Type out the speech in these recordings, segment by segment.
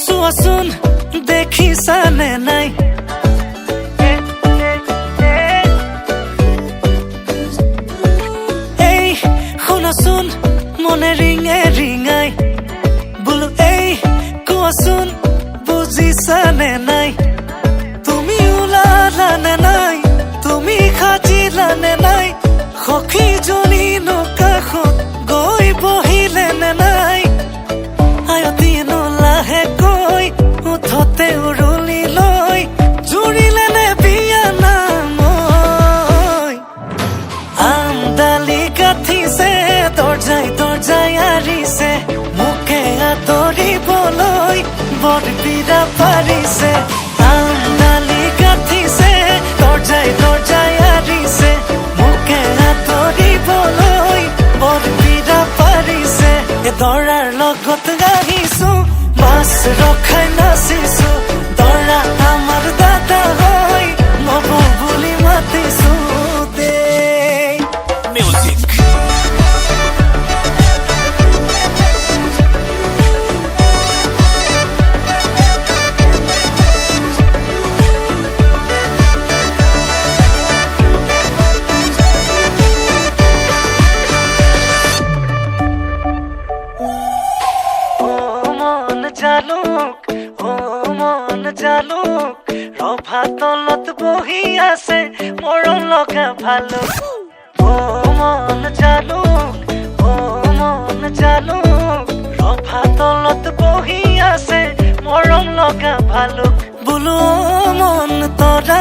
চোৱাচোন দেখিছানে নাই এই শুনাচোন মনে ৰিঙে ৰিঙাই বোলো এই কোৱাচোন বুজিছানে নাই তুমি ওলালানে নাই তুমি সাজিলানে নাই সখীজনীনো কাষত গৈ বহিলেনে নাই আয়তীনো লাহেকৈ উঠতে উৰুলি লৈ জুৰিলেনে বিয়া নাম আমডালি গাঠিছে দৰ্জাই দৰ্জাই আৰিছে মোকে আদৰিবলৈ বৰবিৰা পাৰিছে আমডালি গাঠিছে দৰ্জাই দৰ্জাই আৰিছে মোকে আদৰিবলৈ বৰবিৰা পাৰিছে দৰাৰ লগত আহিছো বাছ ৰখাই নাচিছো দৰা আমাৰ দাদা হয় নব বুলি মাতিছো দেই মিউজিক জালুক ৰভা তলত বহি আছে মৰম লগা ভালুক ও মন জালুক ৰভা তলত বহি আছে মৰম লগা ভালুক বোলো মন তৰা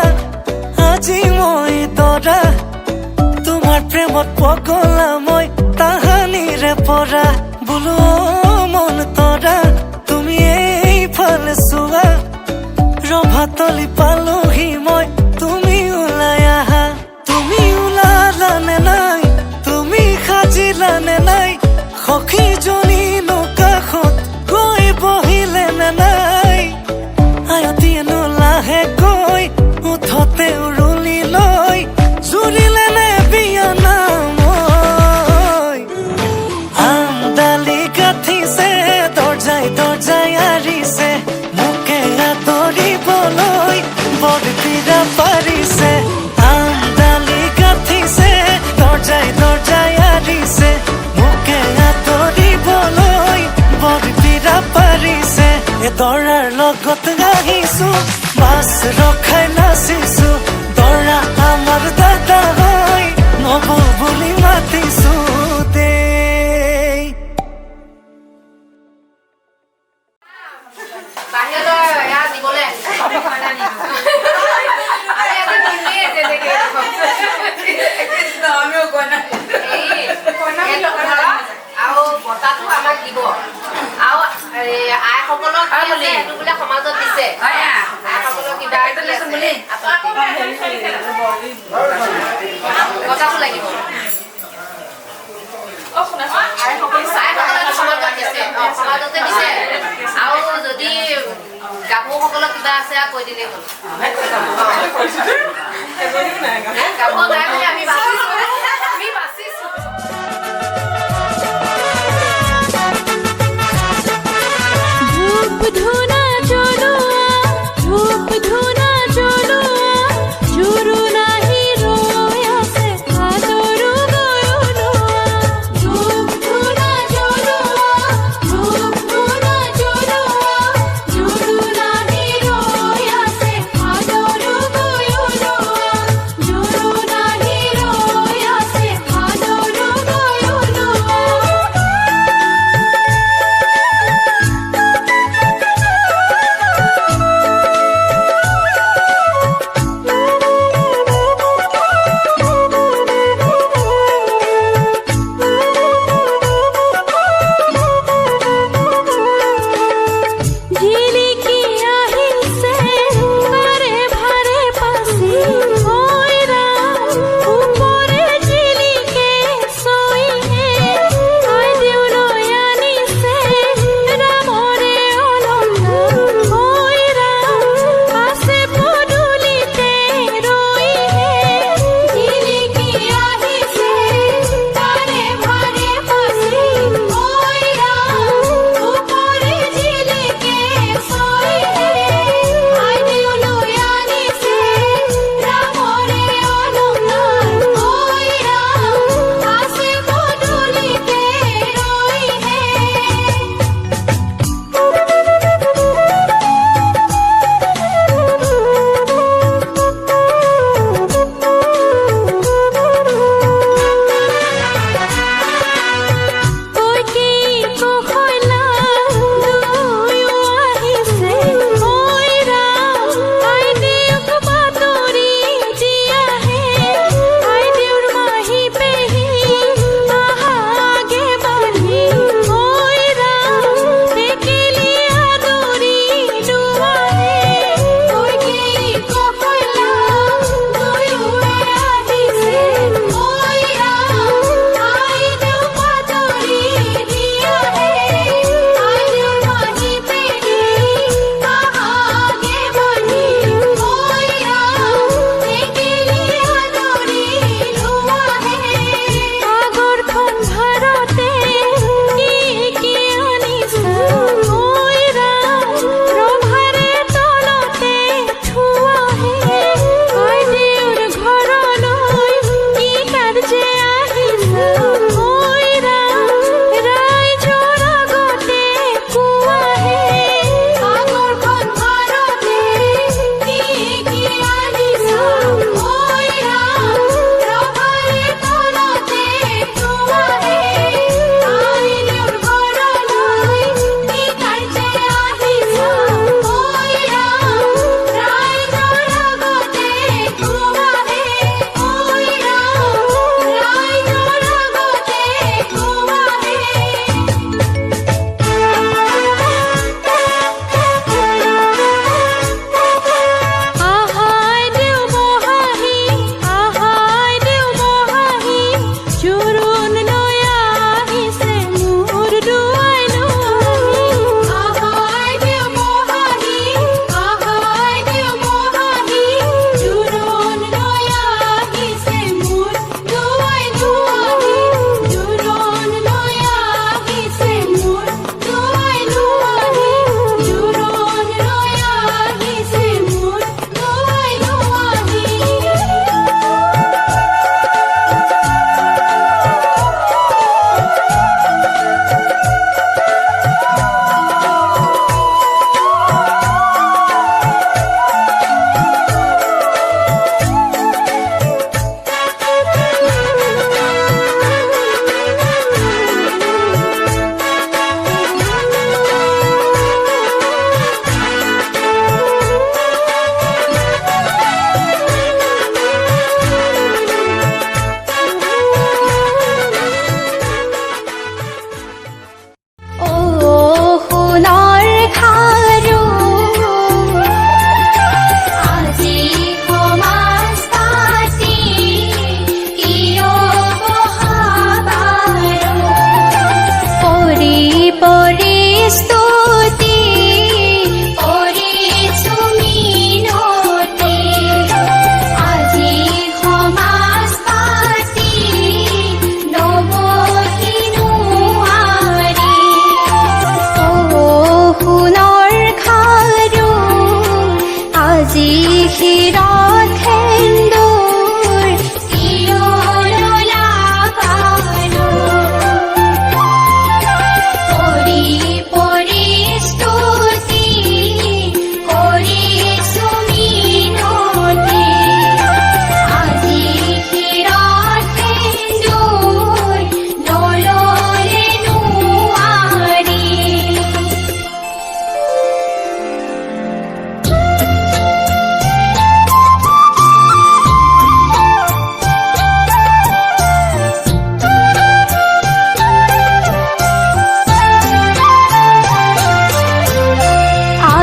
আজি মই তৰা তোমাৰ প্ৰেমত পগলা মই তাহানিৰে পৰা বোলো মন তৰা তুমি এইফালে চোৱা ৰভাতলি পালোহি মই তুমি ওলাই আহা তুমি ওলালানে নাই তুমি সাজিলানে নাই সখীজনীনো কাষত গৈ বহিলেনে নাই আয়তীনো লাহেকৈ উঠতে উৰুলি লৈ জুৰিলেনে বিয়া নাম আমডালি গাঠিছে দৰ্জাই দৰ্জাই আৰিছে মোকে আদৰিবলৈ বৰবিৰা পাৰিছে আমডালি গাঠিছে দৰ্জাই দৰ্জাই আৰিছে মোকে আদৰিবলৈ বৰবিৰা পাৰিছে দৰাৰ লগত আহিছো বাছ ৰখাই নাচিছো দৰা আমাৰ দাদা হয় নব বুলি মাতিছো দেই আৰু বতাহটো আমাক দিব আৰু আইসকলক সেইটো বোলে সমাজত দিছে আইসকলক কিবা বতাহটো লাগিব সমাজতে দিছে আৰু যদি গাভৰুসকলক কিবা আছে কৈ দিলেই হ'ল গাভৰু নাই বুলি আমি বাচিছো ধুনা চলো ধূপ ধুনা চলো জুৰু নাহি ৰৈ আছে হাতৰো গয়নো ধূপ ধুনা চলো ধূপ ধুনা চলো জুৰু নাহি ৰৈ আছে হাতৰো গয়নো জুৰু নাহি ৰৈ আছে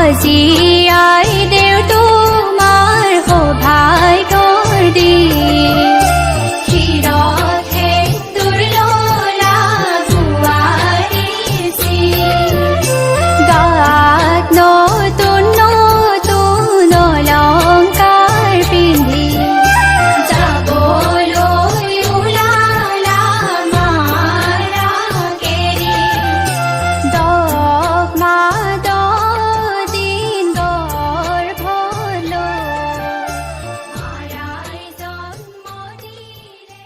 আজি আই দেউ তোমাৰ সৌভাগ্যৰ দিন শিৰত সেন্দুৰ ললা বোৱাৰী গাত নতুন নতুন অলংকাৰ পিন্ধি যাবলৈ ওলালা মাৰা কেৰি দহ মাহ দহ দিন গৰ্ভলৈ মাৰাই জন্ম দিলে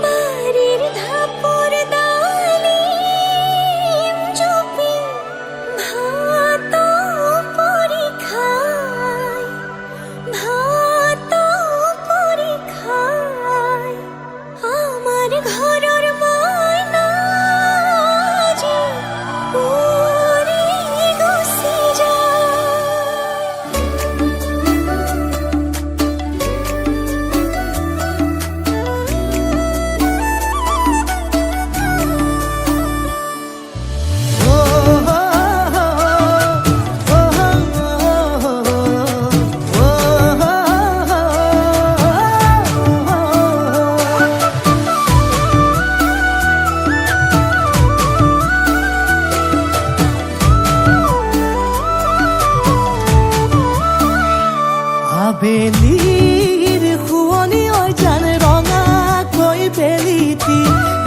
বাৰীৰ ধাপৰ ডালিম জপি ভাত পৰি খাই আমাৰ ঘৰৰ মইনা আজি উৰি গুচি আবেলিৰ শুৱনি অজান ৰঙাকৈ বেলিটি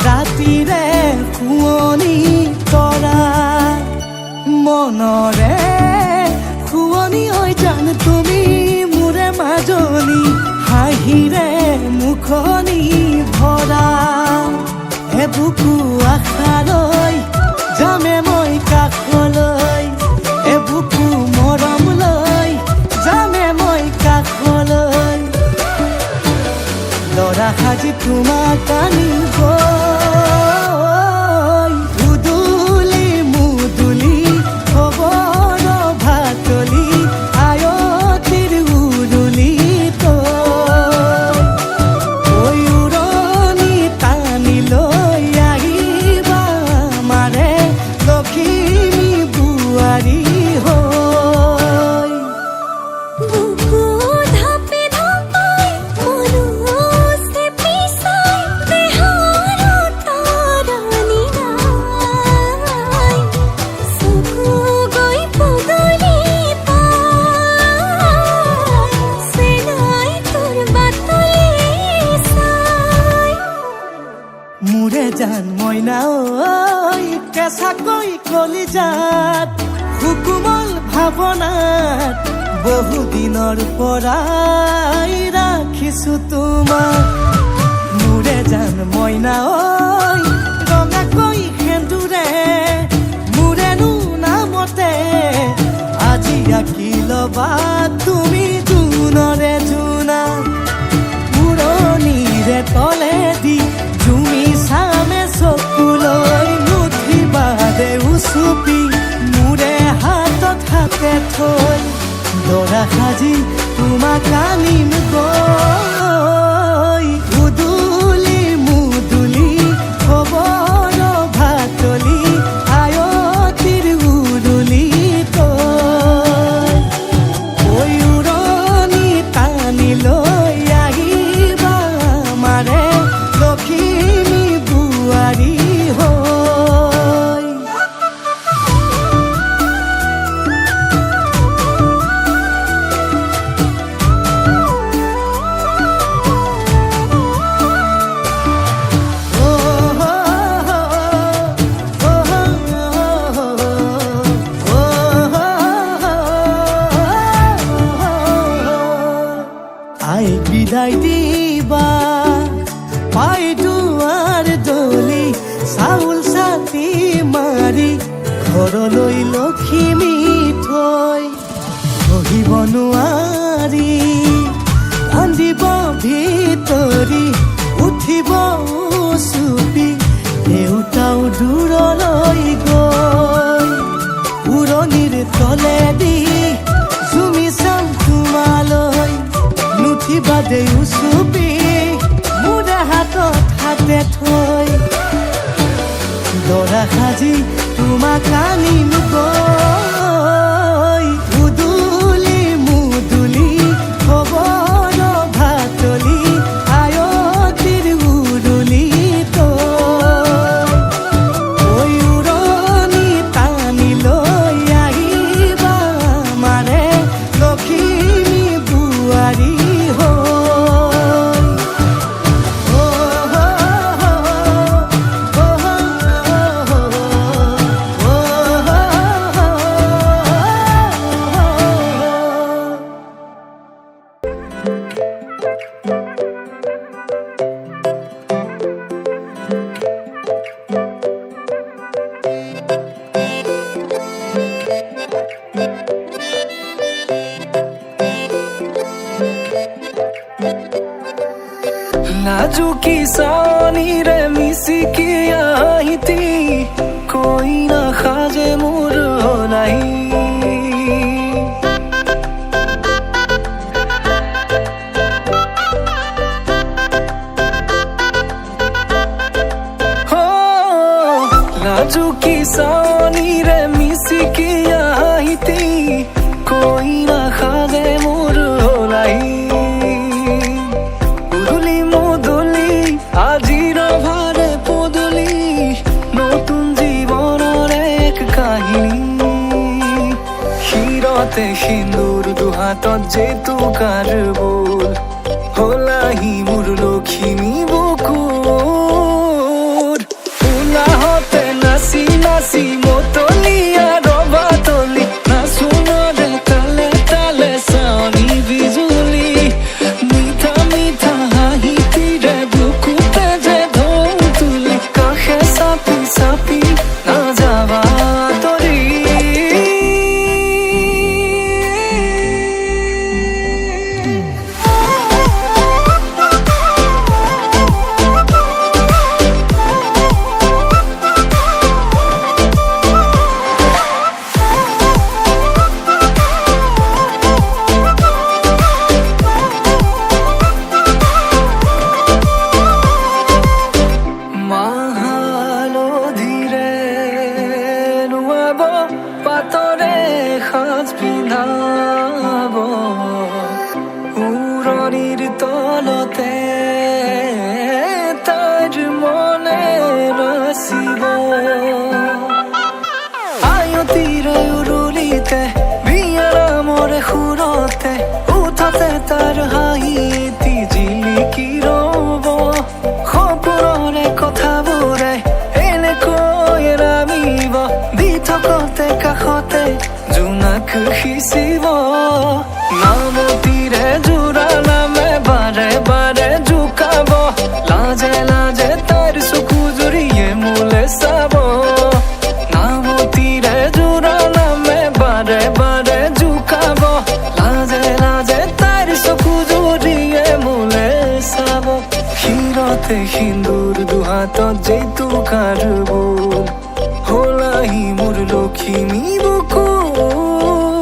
ৰাতিৰে শুৱনি তৰা মনৰে শুৱনি অজান তুমি মোৰে মাজনী হাঁহিৰে মুখনি ভৰা এবুকু আশালৈ যামে মই কাষলৈ এবুকু মৰম লৈ যামে মই কাষলৈ লৰা সাজি তোমাক আনিব উদুলি মুদুলি খবৰ ভাতলি আয়তিৰ উৰুলি তই উৰণি টানি লৈ আহিবা মাৰে লখিমী বোৱাৰী হৈ বুকু ধাপে ধাপাই মনুষ্য পিছাই দেহৰ তৰণি নাই চকু গৈ পদূলি পাই চেনাই তোৰ বাটলি চাই মোৰে জান মইনা ঐ কেঁচাকৈ কলিজাত সুকুমল ভাৱনাত বহুদিনৰ পৰাই ৰাখিছো তোমাক মোৰে জান মইনা ঐ ৰঙাকৈ সেন্দুৰে মোৰেনো নামতে আজি আঁকি ল'বা তুমি জোনৰে জোনা উৰণিৰে তলেদি জুমি চামে চকুলৈ নুঠিবা দে উচুপি মোৰে হাতত হাতে থৈ দৰা সাজি তোমাক আনিম গৈ উদুলি মুদুলি খবৰ ভাতলি আয়তিৰ উৰুলি তই উৰণি টানি লৈ আহিবা মাৰে লখিমী বোৱাৰী হৈ আই বিদায় দিবা পাই দুৱাৰ দলি চাউল চাতি মাৰি ঘৰলৈ লখিমী থৈ বহিব নোৱাৰি কান্দিব ভিতৰি উঠিব চুপি দেউতাও দূৰলৈ গৈ উৰণিৰ তলেদি জুমি চাম তোমালৈ নুঠিবা দেউ চুপি মোৰে হাতত হাতে থৈ দৰা সাজি তোমাক কানিম গৈ উদুলি মুদুলি খবৰ ভাতলি আয়তিৰ উৰুলি তই উৰণি টানি লৈ আহিবা মাৰে লখিমী বোৱাৰী হৈ নাজুকি চাৱনিৰে মিচিকি আহিতি কৈ নাখাজে মোৰ নাই নাজুকি চাৱনিৰে মিচিকি আহিতি কৈ নাখাজে মোৰ নাই আজিৰ ভাৰে পদূলি নতুন জীৱনৰ এক কাহিনী শিৰতে সিন্দুৰ দুহাতত জেতুকাৰ বোল হলাহি মোৰ লখিমী বুকুৰ উলাহতে নাচি নাচি মতলীয়া ৰবাতলি নাচোনৰে তালে তালে চাৱনি বিজুলি মিঠা মিঠা হাঁহিতিৰে চাপি নাযাবা তৰি পাতৰে সাজ পিন্ধাব উৰণিৰ তলতে তাইৰ মনে ৰচিব আয়তিৰে উৰুলিতে বিয়াৰামৰে সুৰতে উঠাতে তাৰ হাঁহি এটি জিলিকি ৰব সপোনৰে কথাবোৰে এনেকৈ নামিব দি থকতে কাষতে জোনাক সিঁচিব নামতিৰে জোৰা নামে বাৰে বাৰে জোকাব লাজে লাজে তাইৰ চকু জুৰিয়ে মোলে চাব নামতিৰে জোৰা নামে বাৰে বাৰে জোকাব লাজে লাজে তাইৰ চকু জুৰিয়ে মোলে চাব শিৰতে সিন্দুৰ দুহাতত জেতুকাৰ বোল হলাহি মোৰ লখিমী বুকুৰ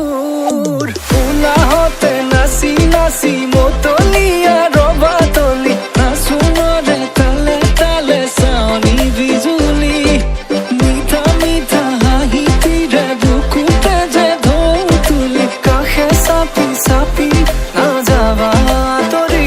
উলাহতে নাচি নাচি মতলীয়া ৰবাতলি নাচোনৰে তালে তালে চাৱনি বিজুলি মিঠা মিঠা হাঁহিতিৰে বুকুতে যে ঢৌ তুলি কাষে চাপি চাপি নাযাবা তৰি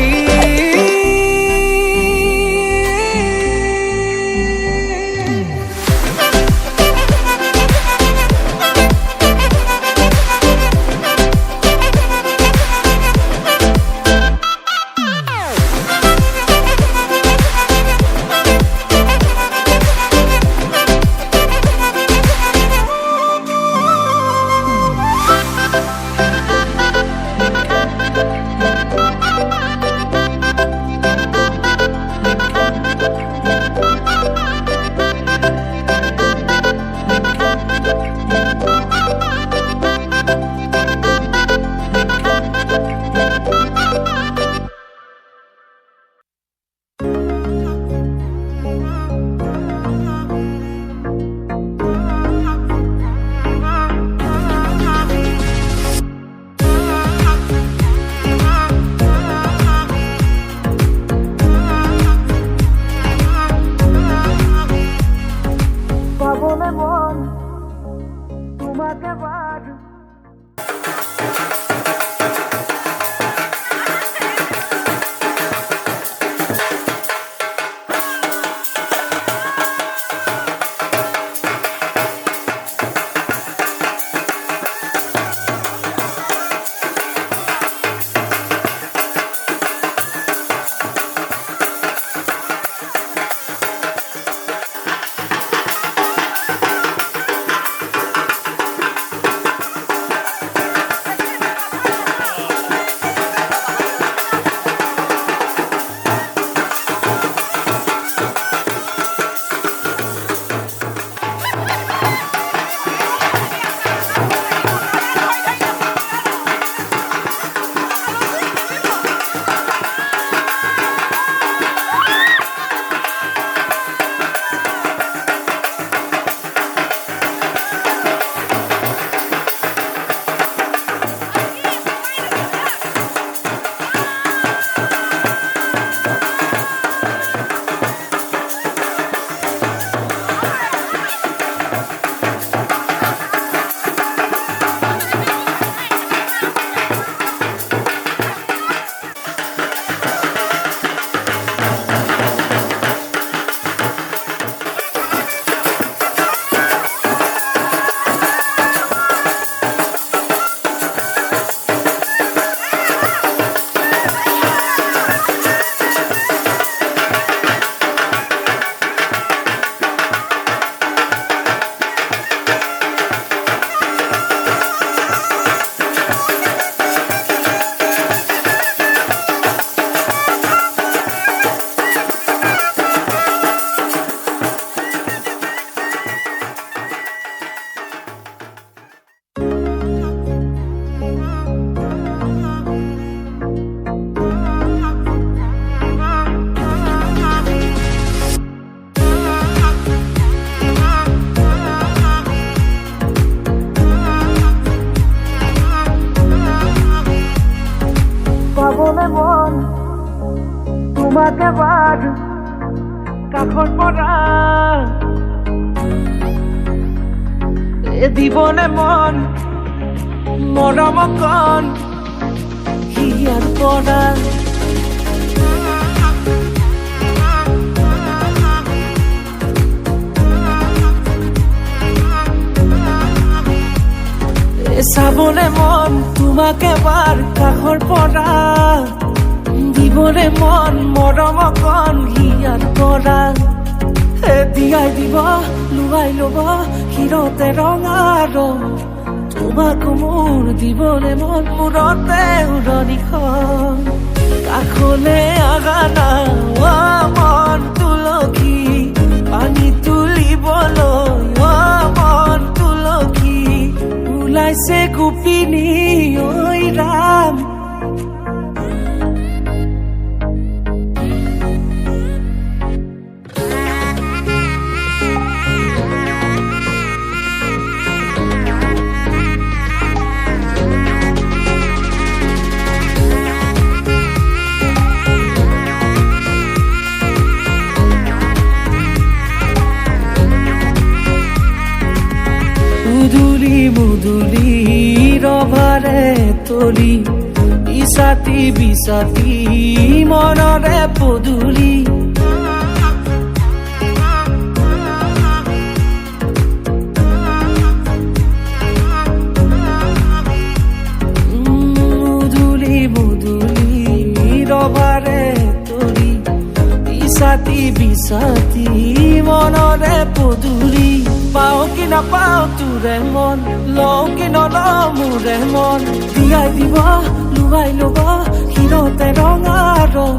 তোমাকে বাৰ কাখৰ পৰা এ দিবনে মন মৰম কণ হিয়াৰ পৰা চাবলে মন তোমাকে বাৰ কাখৰ পৰা দিবলে মন মৰম কণ হিয়াৰ পৰা দিয়াই দিব লুৱাই ল'ব হিৰতে ৰঙা ৰং তোমাক মোৰ দিবলে মন মূৰতে উৰণিখন কাষলে আগানা মন তুলসী পানী তুলিবলৈ মন তুলসী ওলাইছে গোপিনী ঐ ৰাম মুদুলি ৰভাৰে তলি ইছাতি বিছাতি মনৰে পদুলি মুদুলি মুদুলি ৰভাৰে তলি ইছাতি বিছাতি মনৰে পদুলি পাও কি নাপাও তোৰে মন লও কি নলও মোৰে মন দিয়াই দিব লুৱাই ল'ব হিৰতে ৰঙা ৰং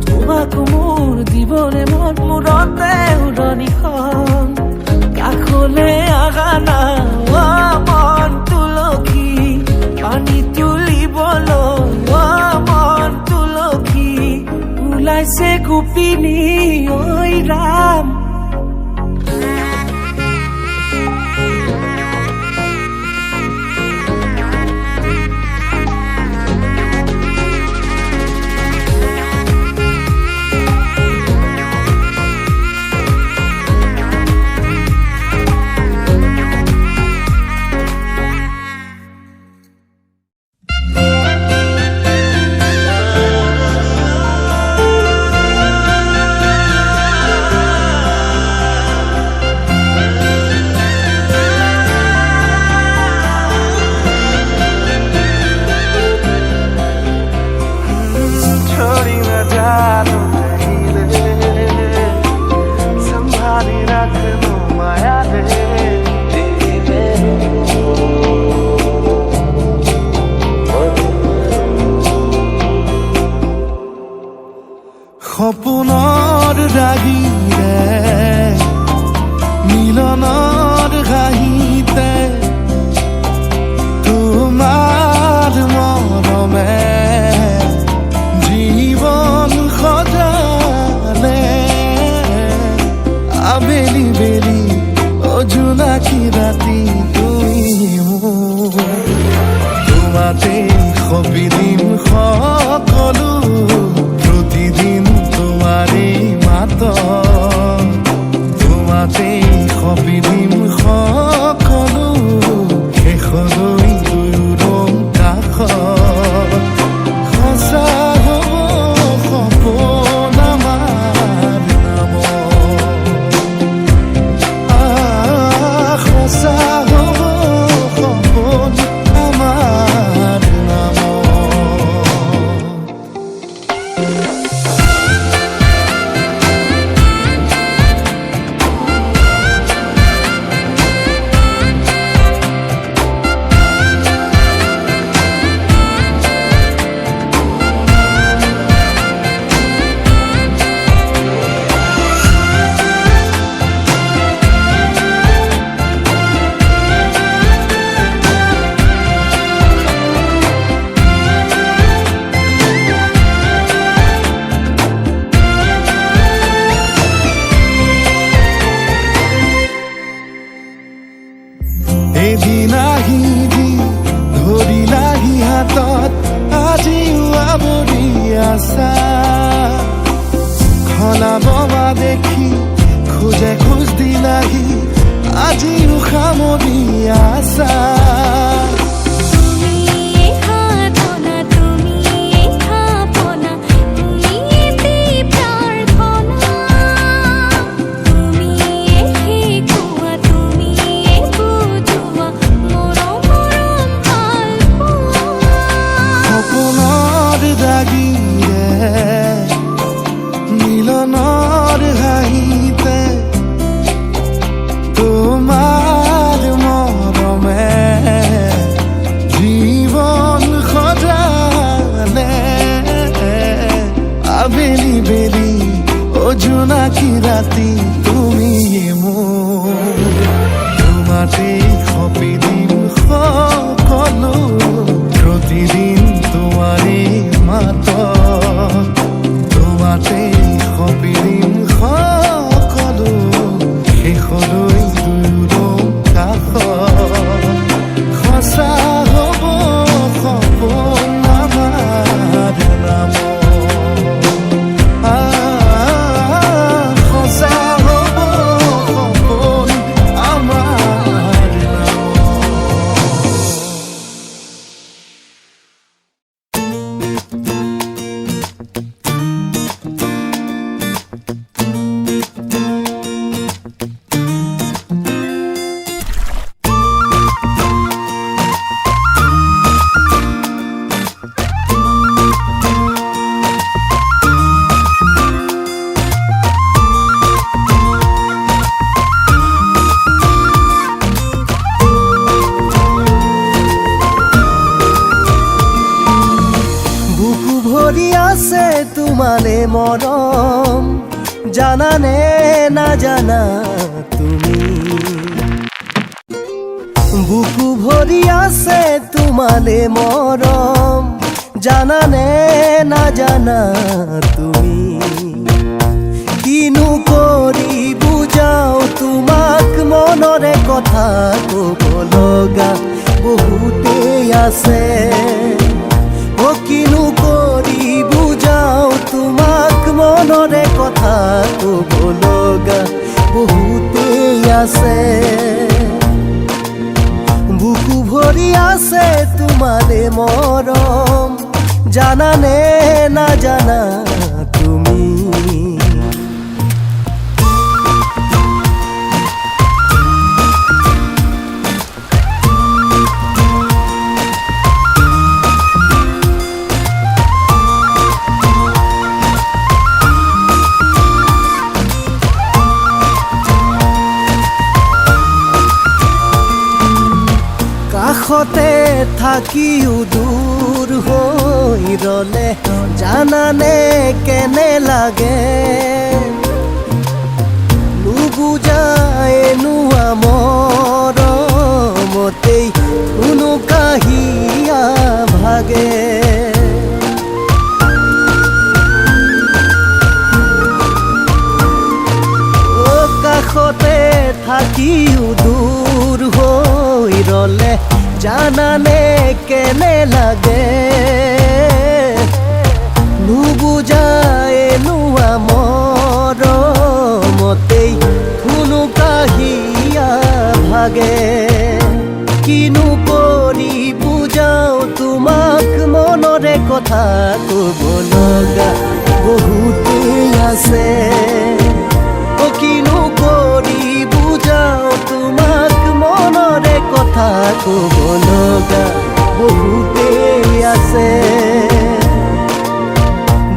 তোমাক মোৰ দিবলে মন মূৰতে উৰণিখন কাষলে আগানা মন তুলসী পানী তুলিবলৈ মন তুলসী ওলাইছে গোপিনী ঐ ৰাম সপোনৰ ৰাগিৰে মিলনৰ ঘাঁহিতে তোমাৰ মৰমে জীৱন সজালে আবেলি বেলি জোনাকী ৰাতি তুমি তোমাতে সবিদিন সকলো প্ৰতিদিন তোমাৰে মাত তোমাতে সবিদিন সকলো শেষলৈ দুয়োৰং কাষত সঁচা হ'ব সপোন আমাৰ নামত সঁচা হ'ব সপোন আমাৰ এদিন আহিবি ধৰিলাহি হাতত আজিও আৱৰি আছা জনাববা দেখি খোজে খোজ দিলাহি আজিও সামৰি আছা মিলনৰ হাঁহিতে তোমাৰ মৰমে জীৱন সজালে আবেলি বেলি অজোনাকি ৰাতি তুমি মোৰ তোমাতেই সপি দিম সকলো প্ৰতিদিন তোমাৰে মাত তোমাতেই সপি দিম সকলো শেষলৈ দুয়োৰ কাষত সঁচা হ'ব সপোন আমাৰ নামত সঁচা হ'ব সপোন আমাৰ তোমালে মৰম জানানে নাজানা তুমি বুকু ভৰি আছে তোমালে মৰম জানানে নাজানা তুমি কিনো কৰি বুজাও তোমাক মনৰে কথা ক'ব লগা বহুতেই আছে কিনো কৰি বুজাও তোমাক মনৰে কথা ক'ব লগা বহুতেই আছে বুকু ভৰি আছে তোমালে মৰম জানানে নাজানা তুমি কাষতে থাকিও দূৰ হৈ ৰলে জানানে কেনে লাগে নুবুজাই নোৱা মৰমতেই কোনো কাহিয়া ভাগে কাষতে থাকিও দূৰ হৈ ৰলে জানানে কেনে লাগে নুবুজাই নোৱা মৰমতেই কোনো কাহিয়া ভাগে কিনো কৰি বুজাও তোমাক মনৰে কথা ক'ব লগা বহুতেই আছে কিনো কৰি বুজাও তোমাক মনৰে কথা ক'ব লগা বহুতেই আছে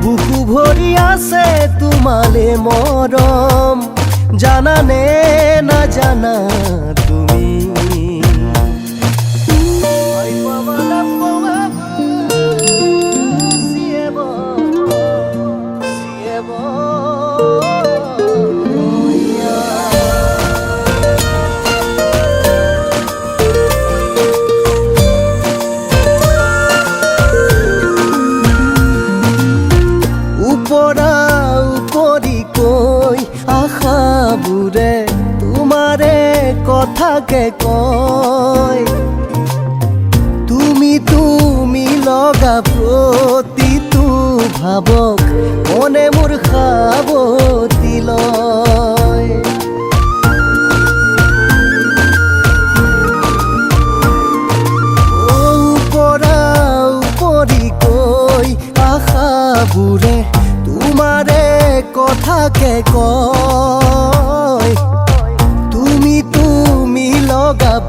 বুকু ভৰি আছে তোমালে মৰম জানানে নাজানা তুমি আশাবোৰে তোমাৰে কথাকে কয় তুমি লগা প্ৰতিটো ভাৱক মনে মোৰ খাব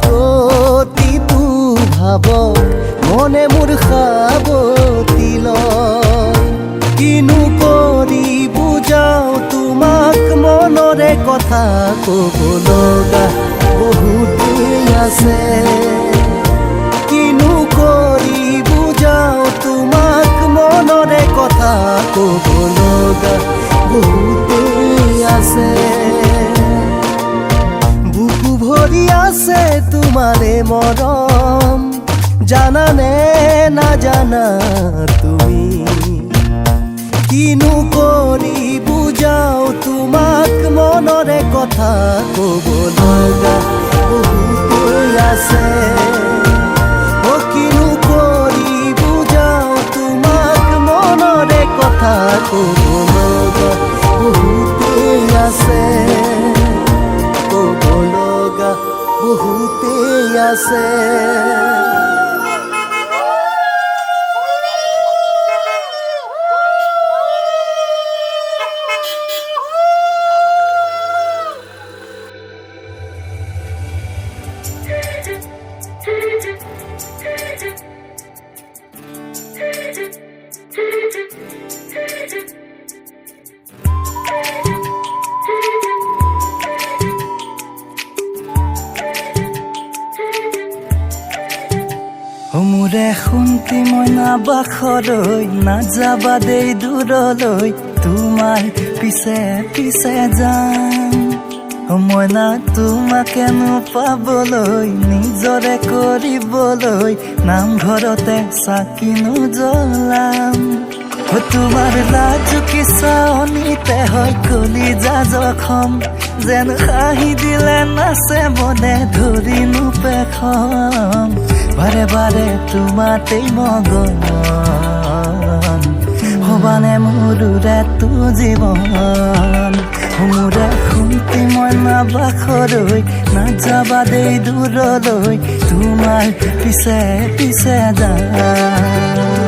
প্ৰতিটো ভাৱক মনে মোৰ সাৱটি লয়। কিনো কৰি বুজাও তোমাক মনৰে কথা ক'ব লগা বহুতেই আছে। কিনো কৰি বুজাও তোমাক মনৰে কথা ক'ব লগা বহুতেই আছে। বুকু ভৰি আছে তোমাৰে মৰম, জানানে নাজানা তুমি। কিনো কৰি বুজাও তোমাক মনৰে কথা ক'ব লগা বহুতেই আছে। কিনো কৰি বুজাও তোমাক মনৰে কথা ক'ব লগা বহুতেই আছে। ক'ব লগা বহুতেই আছে। মোৰে শুনতি মইনা বাখৰৈ নাযাবা দেই দূৰলৈ, তোমাৰ পিছে পিছে যাম। মইনা তোমাকেনো পাবলৈ নিজৰে কৰিবলৈ নামঘৰতে চাকিনো জ্বলাম। তোমাৰ লাজু কিচানিতে হয় কলিজা জখম, যেন হাঁহি দিলে নাচে মনে ধৰিনো পেখম। বাৰে বাৰে তোমাতেই মগন হবানে মোৰে তো জীৱন। মোৰে শুনতি মইনা বাখৰৈ নাযাবা দেই দূৰলৈ, তোমাৰ পিছে পিছে যাম।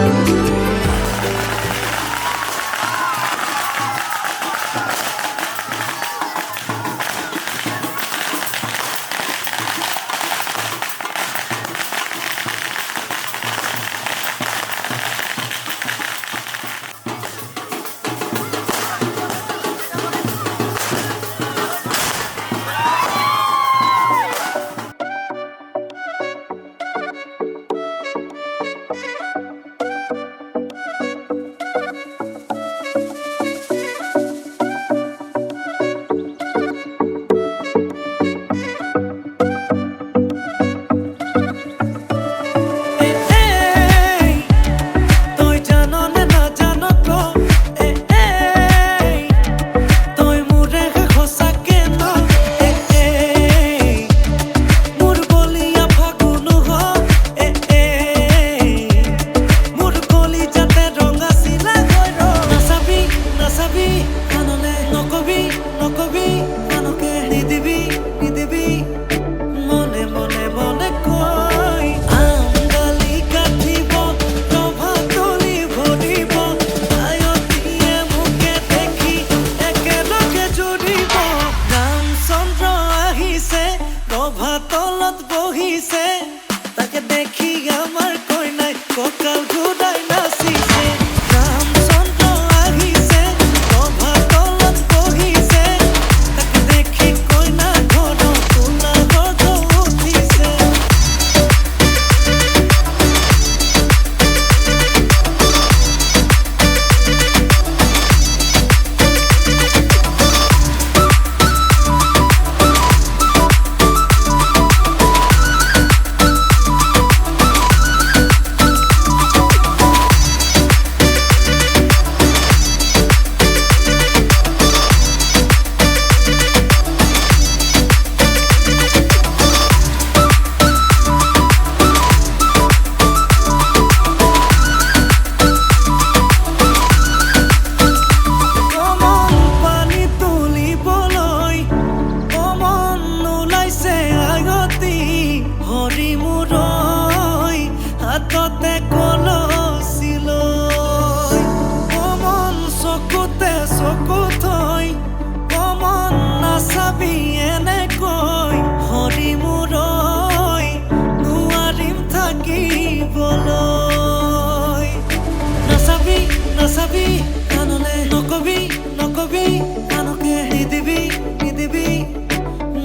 নকবি কানলে নকবি নকবি কানকে নিদিবি নিদিবি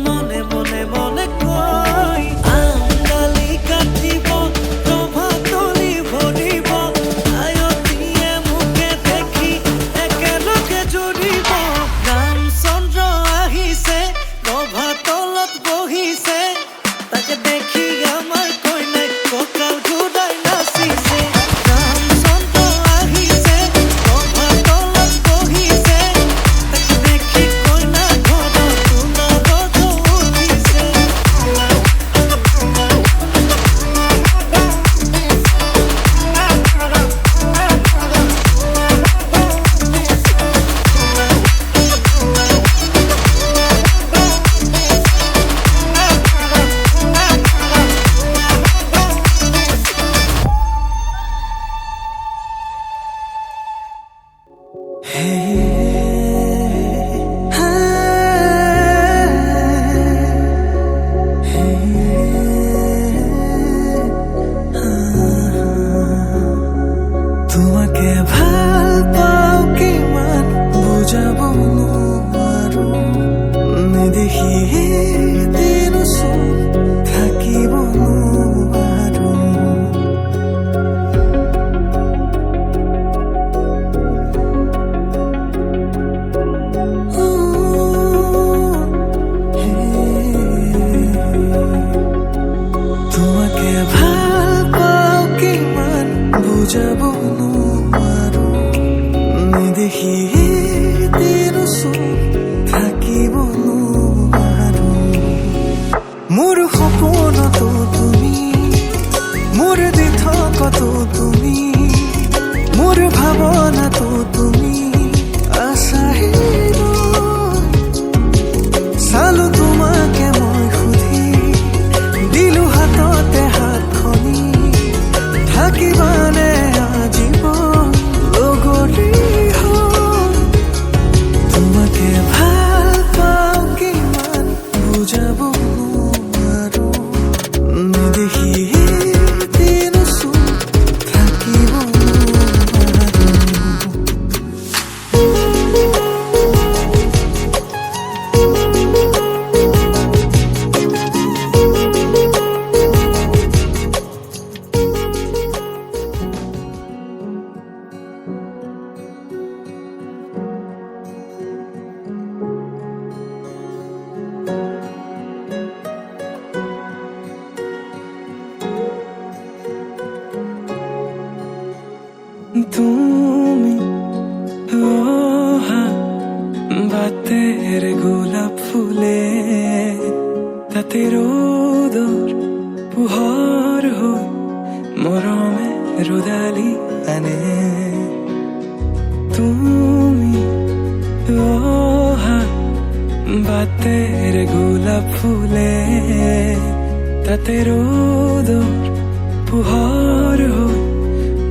মনে মনে মনে কই আঙ্গালি কাটিব প্রভাতলি ভরিব আয়তিয়ে মুখে দেখি একেলগে জুৰিব ৰামচন্দ্ৰ আহিছে প্ৰভাতলত বহিছে তাকে দেখি আমাৰ কইনাই কঁকাল ঘূৰাই নাচিছে ৰামচন্দ্ৰ আহিছে প্ৰভাতলত বহিছে তাকে দেখি কইনা ঘৰত সোণাগত উঠিছে তোমাকে ভাল পাও কিমান বুজাব নোৱাৰো নেদেখি দিনচোন থাকিব নোৱাৰো তোমাকে ভাল পাও কিমান বুজাব নোৱাৰো নেদেখি দিনচোন থাকিব নোৱাৰো মোৰ সপোনতো তুমি মোৰ দিঠকতো তুমি মোৰ ভাৱনাতো তুমি আছাহে চালো তোমাকে মই সুধি দিলো হাততে হাতখনি থাকিবানে আজীৱন লগৰী হৈ তোমাকে ভাল পাও কিমান বুজাব নোৱাৰো নেদেখি দিনচোন থাকিব নোৱাৰো তুমি অহা বাতেৰ গোলাপ ফুলে তাতে ৰোদৰ পোহৰ হৈ মৰমে ৰদালি আনে তুমি অহা বাতেৰ গোলাপ ফুলে তাতে ৰোদৰ পোহৰ হৈ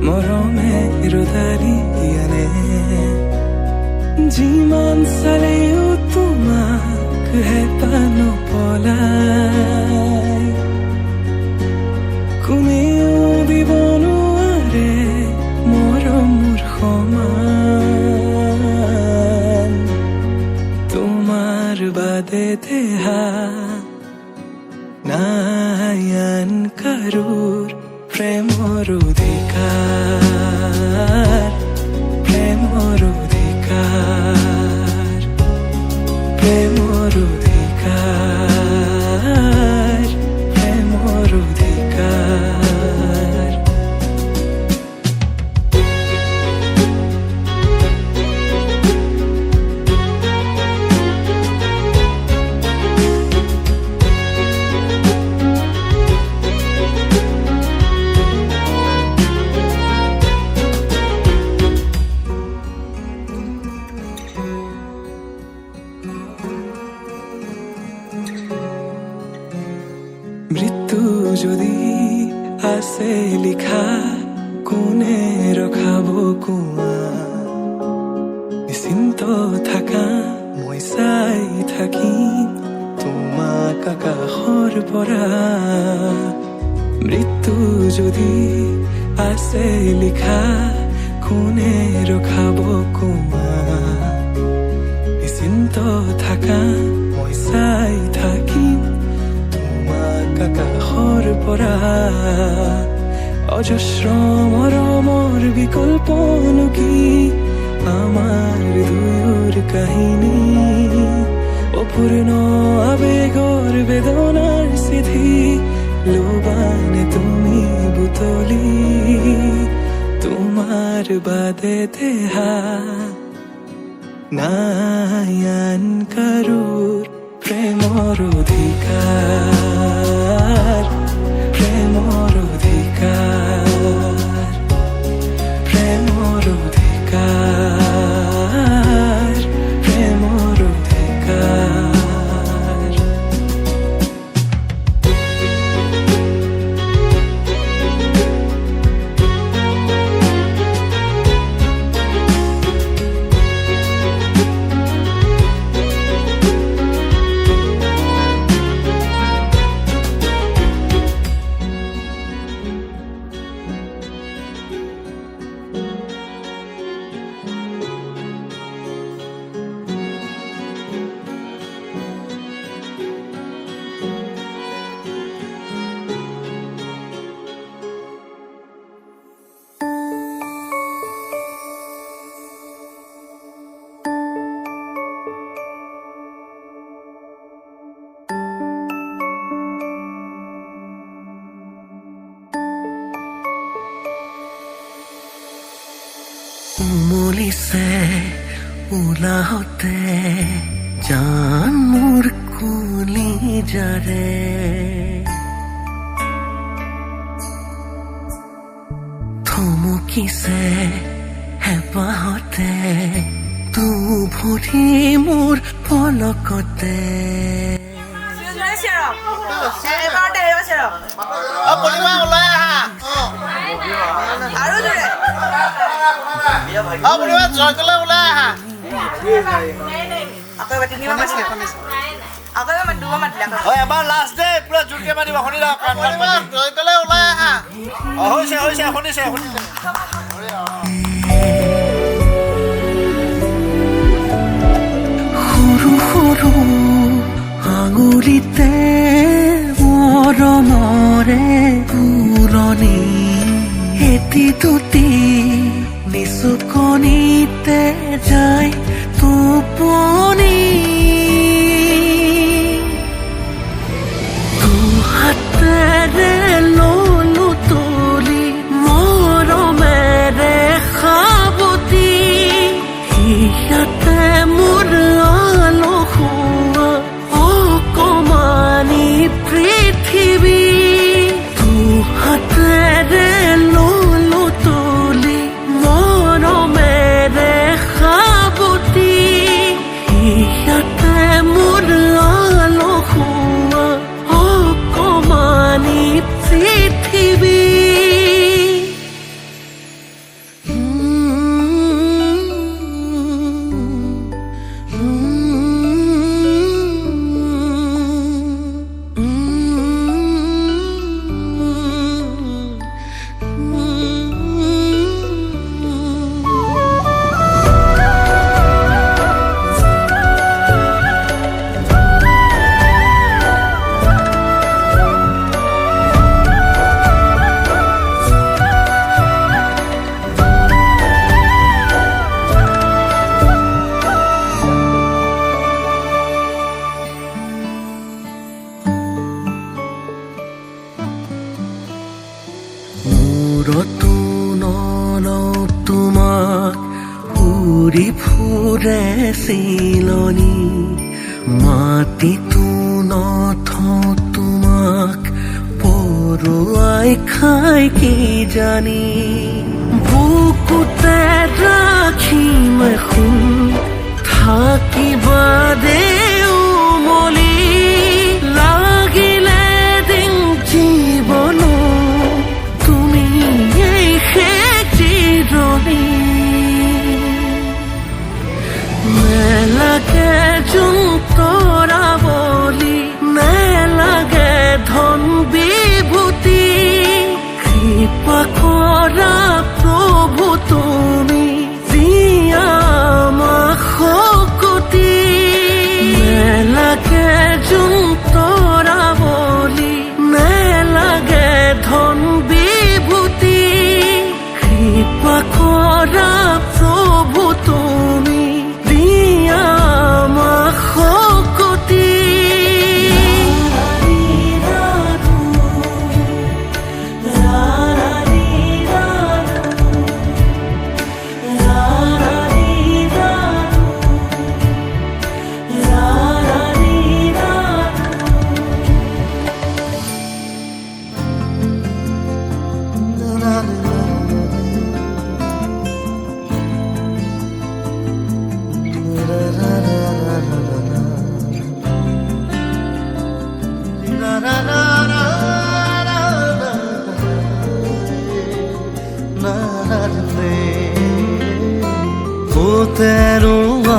মৰমে ৰদালি আনে যিমান চালেও তোমাক হেঁপাহ নপলাই কোনেও দিব নোৱাৰে মৰমৰ সমান তোমাৰ বাদে দেহা নাই আন কাৰোৰ প্ৰেমৰ অধিকাৰ প্ৰেমৰ অধিকাৰ প্ৰেমৰ অধিকাৰ প্ৰেমৰ অধিকাৰ মৃত্যু যদি আছে লিখা কোনে ৰখাব কোৱা নিশ্চিন্ত থাকা মই চাই থাকিম তোমাক আকাশৰ পৰা মৃত্যু যদি আছে লিখা কোনে ৰখাব কোৱা নিশ্চিন্ত থাকা মই চাই থাকিম তোমাক আকাশৰ পৰা অজস্ৰ মৰমৰ বিকল্পনো কি আমাৰ দুয়োৰ কাহিনী অপূৰ্ণ আবেগৰ বেদনাৰ চিঠি লোবানে তুমি বুটলি তোমাৰ বাদে দেহা নাই আন কাৰোৰ প্ৰেমৰ অধিকাৰ প্ৰেমৰ অধিকাৰ প্ৰেমৰ অধিকাৰ প্ৰেমৰ অধিকাৰ উমলিছে ওলাহতে জান মোৰ কুলি যাৰে থমকিছে হেঁপাহতে তু ভৰি মোৰ পলকতে এবাৰ লাষ্ট দে পুৰা জোৰকে মাতিব শুনি ওলাই আহা হৈছে শুনিছে সৰু সৰু আঙুলিতে মৰমৰে পুৰণি এটি দুটি নিচুকনিতে যায় টোপনি দুহাতেৰে ললো তুলি মৰমেৰে সাবতি ইয়াতে মোৰ আলসুৱা অকমানি পৃথিৱী দুহাতেৰে ললো তুলি মৰমেৰে সাবতি ইয়াতে মোৰ আলসুৱা অকমানি পৃথিৱী মূৰতো নলওঁ তোমাক উৰি ফুৰে চিলনি মাটিতো নথওঁ তোমাক পৰুৱাই খাই কি জানি বুকুতে ৰাখিম এখন থাকিবা দেও মলি লাগিলে দিন জীৱন তুমি এই শেষ চিৰণি নেলাগে যোন তৰাবলি নেলাগে ধন বিভূতি কৃপা কৰা প্ৰভু তুমি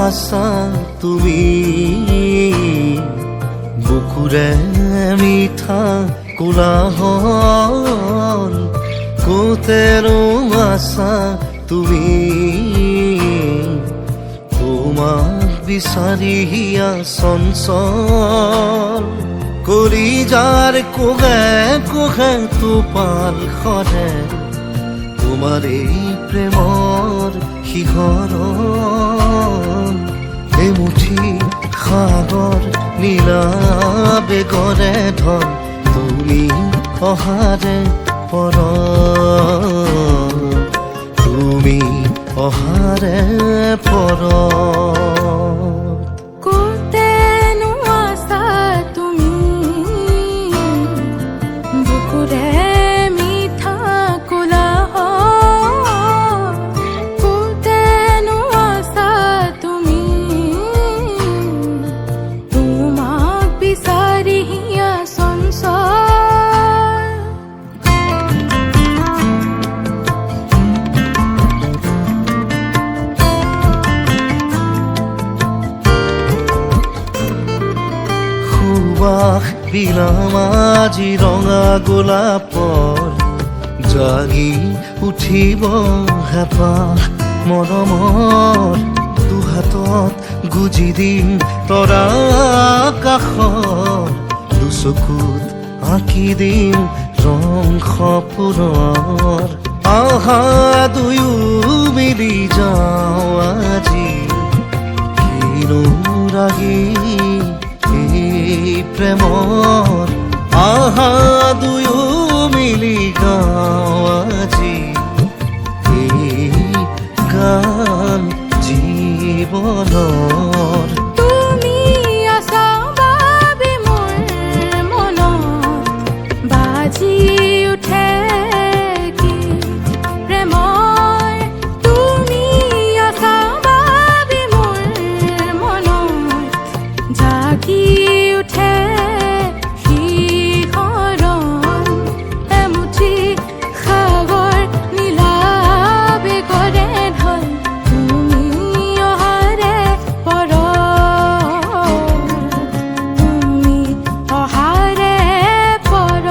আছা তুমি বুকুৰে মিঠা কোলাহল কোতেৰো আছা তুমি তোমাক বিচাৰিয়া চঞ্চল কলিজাৰ কোহে কোহে টোপাল সৰে তোমাৰ এই প্ৰেমৰ শিহৰণ এমুঠি সাগৰ নীলা বেগৰে ধন তুমি অহাৰে পৰ তুমি অহাৰে পৰ কোতেনো আছা তুমি বুকুৰে মিঠা কোলাহল কোতেনো আছা তুমি তোমাক বিচাৰি হিয়া চঞ্চল সুবাস বিলাম আজি ৰঙা গোলাপৰ জাগি উঠিব হেঁপাহ মৰমৰ দুহাতত গুজি দিম তৰা কাষৰ দুচকুত আঁকি দিম ৰং সপোনৰ আহা দুয়ো মিলি যাওঁ আজি কিনো ৰাগি এই প্ৰেমৰ আহা দুয়ো মিলি গাওঁ আজি এই গান জীৱনৰ তুমি আছা বাবে মোৰ মনত বাজি উঠে কি প্ৰেমৰ তুমি আছা বাবে মোৰ মনত জাগি উঠে শিহৰণ এমুঠি সাগৰ নীলা বেগৰে ধন তুমি অহাৰে পৰ তুমি অহাৰে পৰ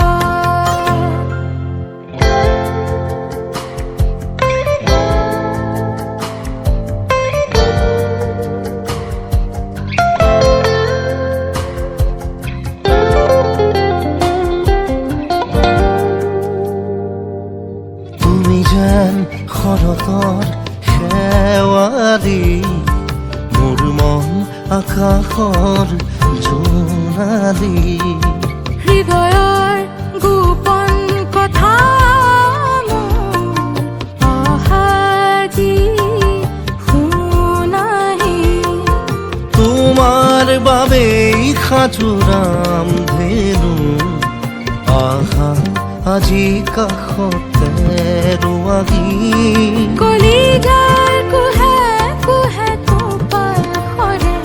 তুমি যেন শৰতৰ শেৱালি মোৰ মন আকাশৰ জোনালী হৃদয়ৰ গোপন কথা অহাজি শুনাহি তোমাৰ বাবেই সাজোৰাম ধেনু আহা আজি কাষতে ৰোৱাগী কলিজাৰ কুহে কুহে টোপাল সৰে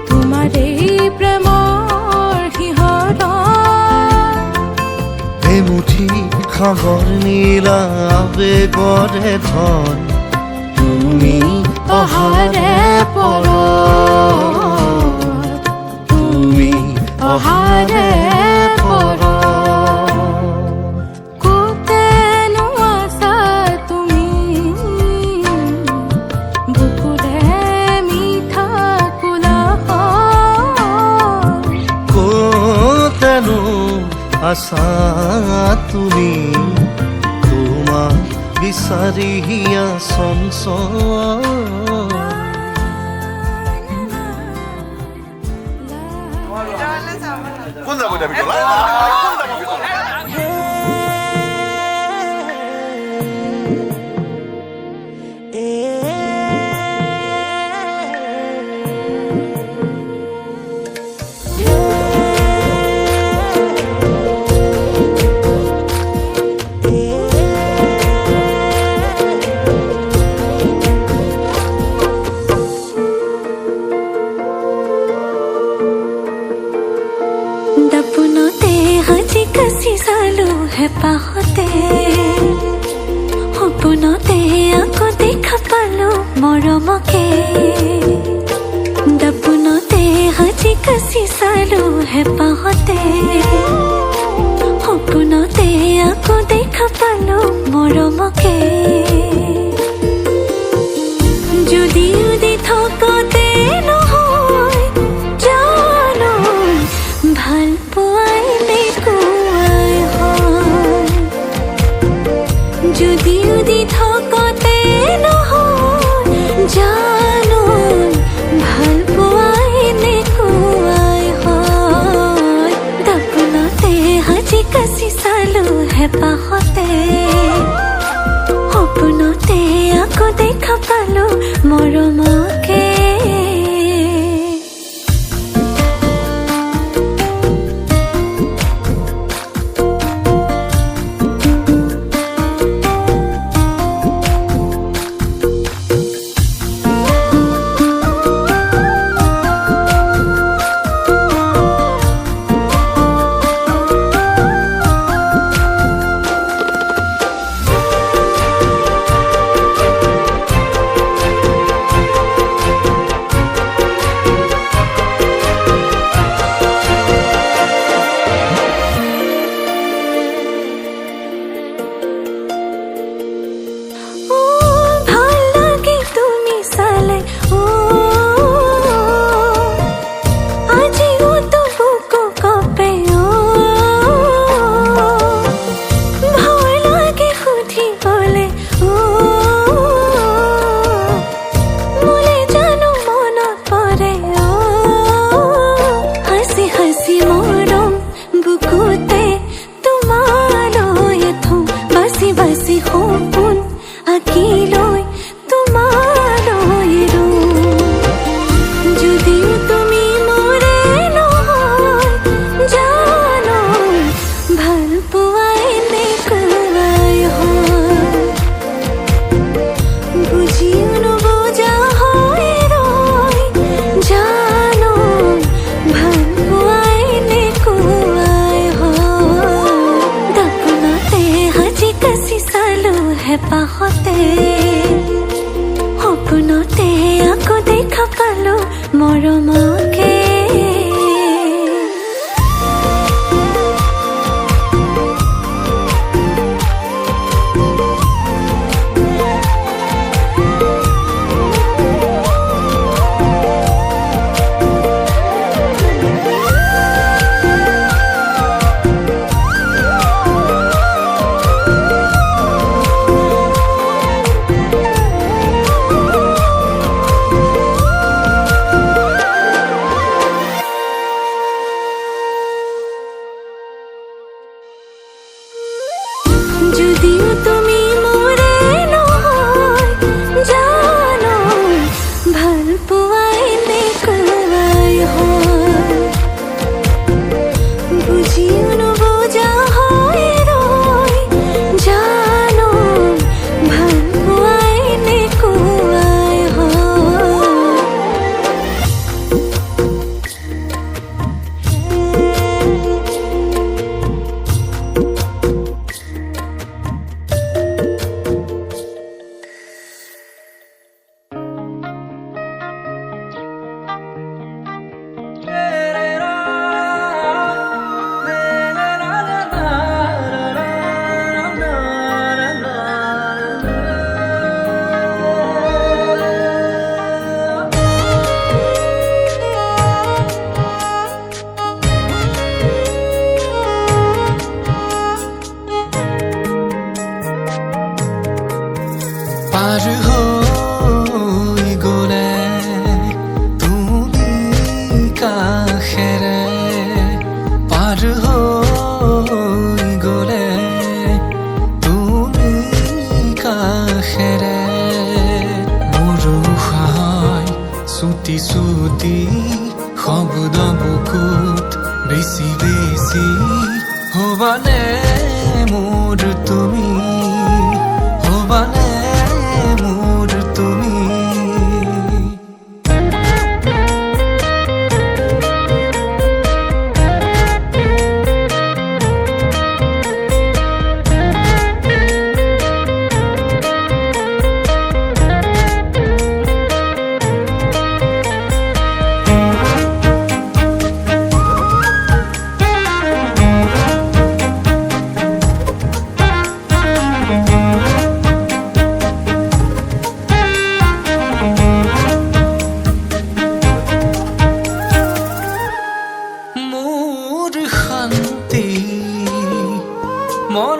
তোমাৰ এই প্ৰেমৰ শিহৰণ এমুঠি সাগৰ নীলা বেগৰে ধন তুমি অহাৰে পৰ তুমি অহাৰে পৰ কোতেনো আছা তুমি বুকুৰে মিঠা কোলাহল কোতেনো আছা তুমি তোমাক বিচাৰি হিয়া চঞ্চল কোন যাব এতিয়া ভিতৰলৈ? সপোনতে আজি কাচি চালো হেঁপাহতে সপোনতে আকৌ দেখা পালো মৰমকে চালো হেঁপাহতে সপোনতে আকৌ দেখা পালো মৰমকে যদিও দি থকতে নহয় জানো ভাল পোৱাই দেখুৱাই হয় যদিও দি থকতে নহয় জানো ভাল পোৱাই দেখুৱাই হয় দপনতে সাজি কাচি চালো হেঁপাহতে সপোনতে আকৌ দেখা পালো মৰমকে হেঁপাহতে সপোনতে আকৌ দেখা পালো মৰমকে যদিও তুমি মোৰে নহয় জানো ভাল পোৱাই দেখুৱাই হয় বুজিও নুবুজা হয় ৰয় জানো ভাল পোৱাই দেখুৱাই হয় পাৰ হৈ গ'লে তুমি কাষেৰে পাৰ হৈ গ'লে তুমি কাষেৰে মোৰ উশাহ চুটি চুটি শব্দ বুকুত বেছি বেছি হ'বানে মোৰ তুমি হ'বানে মোৰ তুমি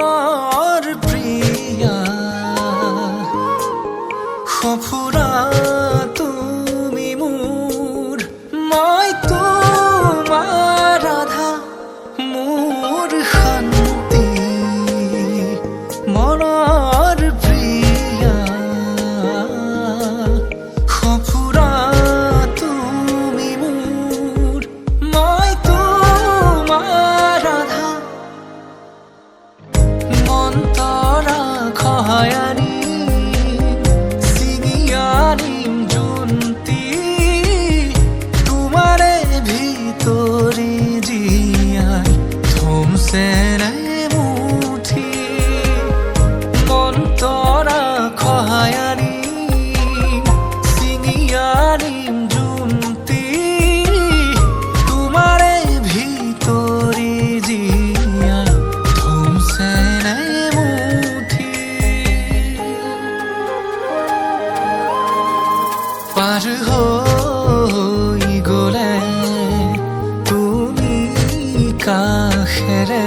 মনৰ প্ৰিয়া সফুৰা তুমি মোৰ মই তোমাৰ ৰাধা মোৰ শান্তি মনৰ প্ৰিয়া সফুৰা তুমি মোৰ মই তোমাৰ ৰাধা মন্তৰা খহায়ানি সিগিয়ানিম জুন্তি তোমারে ভিতরে জিয়াই থমসে রে মুঠি মন্তরা খহায়ানি সিগিয়ানিম জুন্তি তোমারে ভিতরে জিয়াই থমসে রে মুঠি পার হৈ গলে তুমি কাষেৰে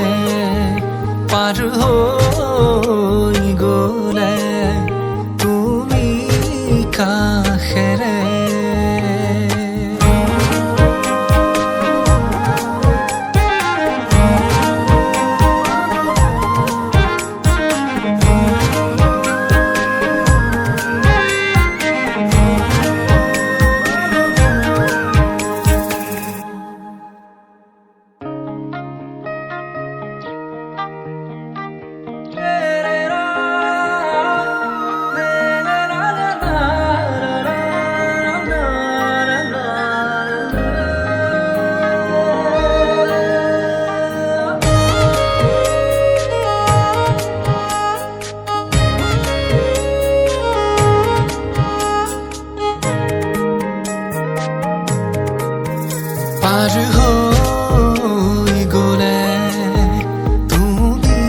পাৰ হৈ গলে তুমি কাষেৰে পাৰ হৈ গলে তুমি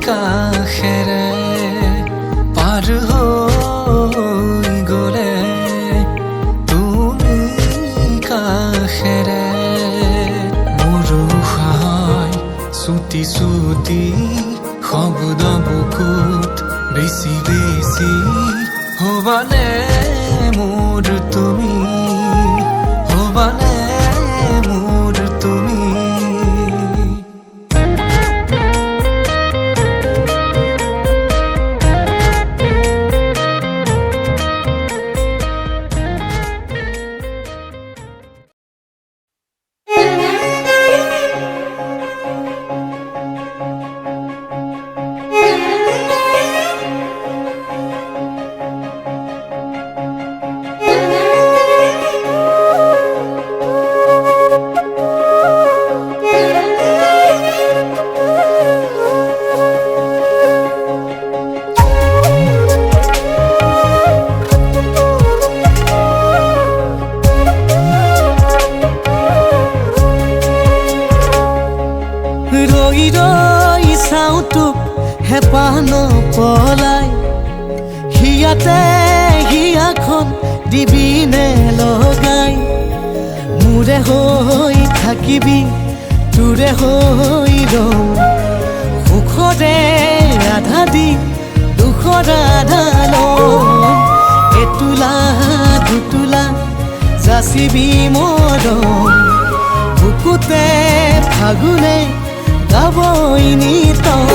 কাষেৰে পাৰ হৈ গলে তুমি কাষেৰে মোৰ উশাহ চুটি চুটি শব্দ বুকুত বেছি বেছি হবানে মোৰ তুমি হবানে মোৰ তুমি ৰৈ ৰৈ চাওঁ তোক হেঁপাহ নপলাই হিয়াতে হিয়াখন দিবিনে লগাই মোৰে হৈ থাকিবি তোৰে হৈ ৰওঁ সুখৰে আধা দি দুখৰ আধা লওঁ এতোলা দুতোলা যাচিবি মৰম বুকুতে ফাগুনে গাবই নিতম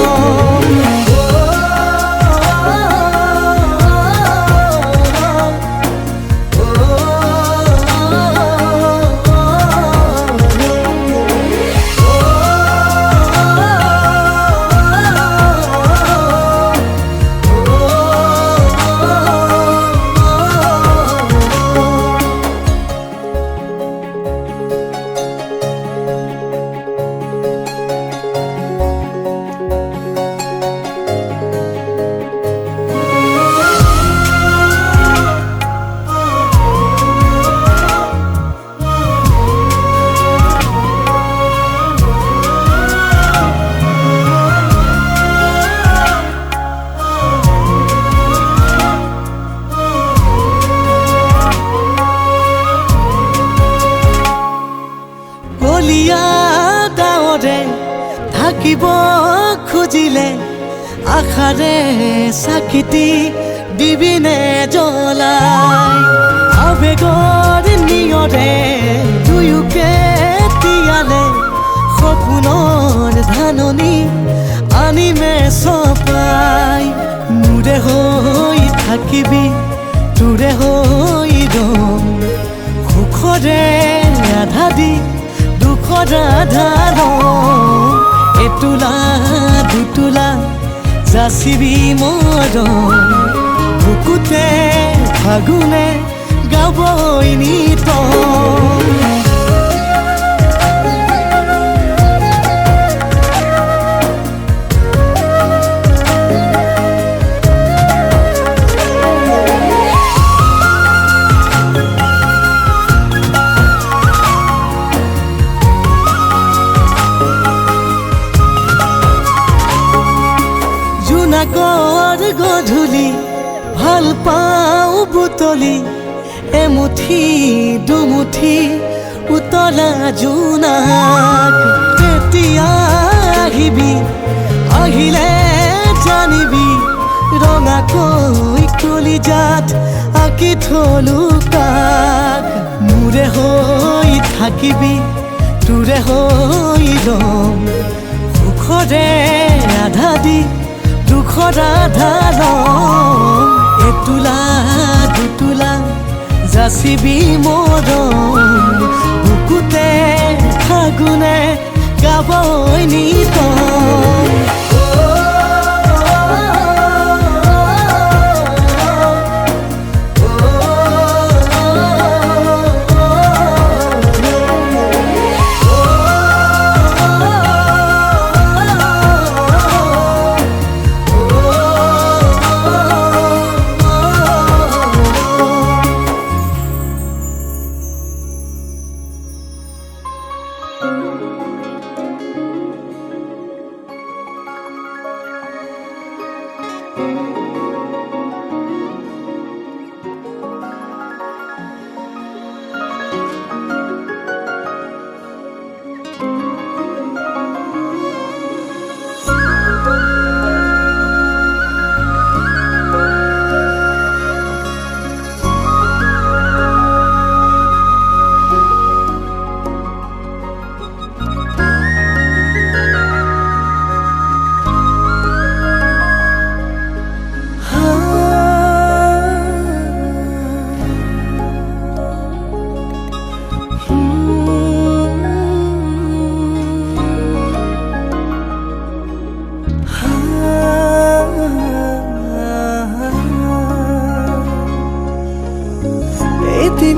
আশাৰে চাকিটি দিবিনে জ্বলাই আবেগৰ নিয়ৰে দুয়োকে তিয়ালে সপোনৰ ধাননি আনিমে চপাই মোৰে হৈ থাকিবি তোৰে হৈ ৰম সুখৰে আধা দি দুখৰ আধা ৰম এতোলা দুতোলা যাচিবি মৰম বুকুতে ফাগুনে গাবই নিত জোনাকৰ গধূলি ভাল পাওঁ বুটলি এমুঠি দুমুঠি উতলা জোনাক তেতিয়া আহিবি আহিলে জানিবি ৰঙাকৈ কলিজাত আঁকি থলো কাক মোৰে হৈ থাকিবি তোৰে হৈ ৰম সুখৰে আধা দি দুখৰ আধা ৰম এতোলা দুতোলা যাচিবি মৰম বুকুতে ফাগুনে গাবই নিত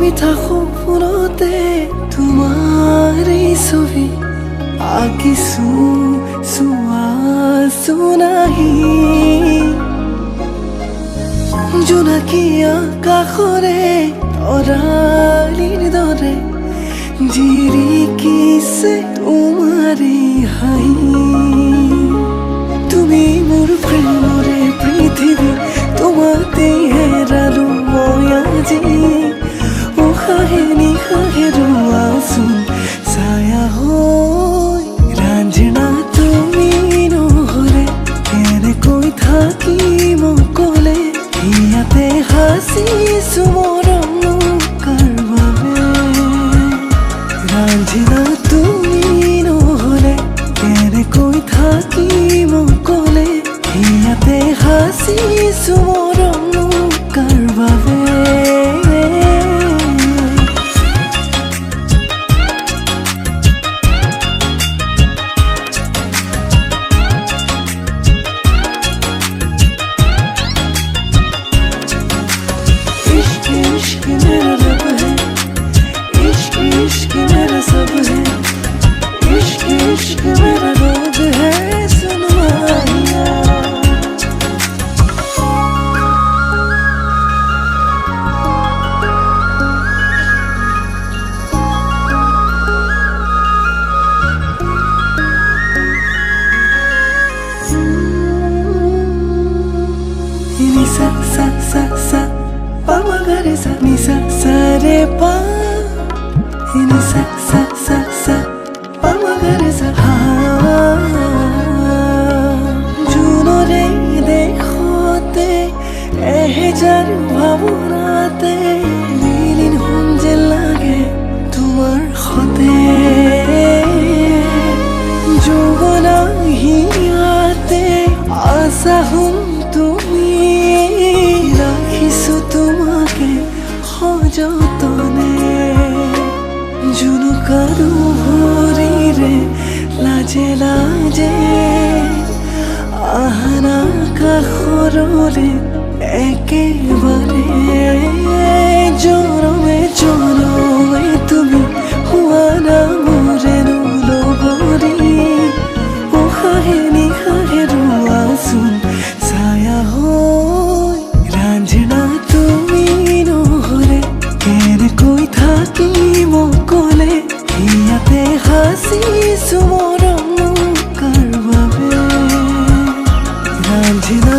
মিঠা সপোনতে তোমাৰ ছবি আঁকিছো চোৱাছো নাহি জোনাকী আকাশৰে তৰালিৰ দৰে জিৰিকিছে তোমাৰে হাঁহি তুমি মোৰ প্ৰেমৰে পৃথিৱী তোমাতে হেৰালো মই আজি উশাহে নিশাহে ৰোৱাচোন ছায়া হৈ ৰাঞ্জনা তুমি নহ'লে কেনেকৈ থাকিম অকলে ইয়াতে সাঁচিছো মৰম কাৰ বাবে ৰাঞ্জনা তুমি নহ'লে কেনেকৈ থাকিম অকলে ইয়াতে সাঁচিছো মৰম কাৰ বাবে জুনৰে এহেজাৰ ভাৱনাতে বিলীন হম যেন লাগে তোমাৰ সতে যৌৱনা হিয়াতে আশা হম তুমি ৰাখিছো তোমাকে সযতনে জুনুকা দুভৰিৰে লাজে লাজে আহানা কাষৰলে একেবাৰে জনমে জনমে তুমি হোৱা না মোৰেনো লগৰী উশাহে নিশাহে ৰোৱাচোন ছায়া হৈ ৰাঞ্জনা তুমি নহ'লে কেনেকৈ থাকিম অকলে ইয়াতে সাঁচিছো মৰম কাৰ বাবে ৰাঞ্জনা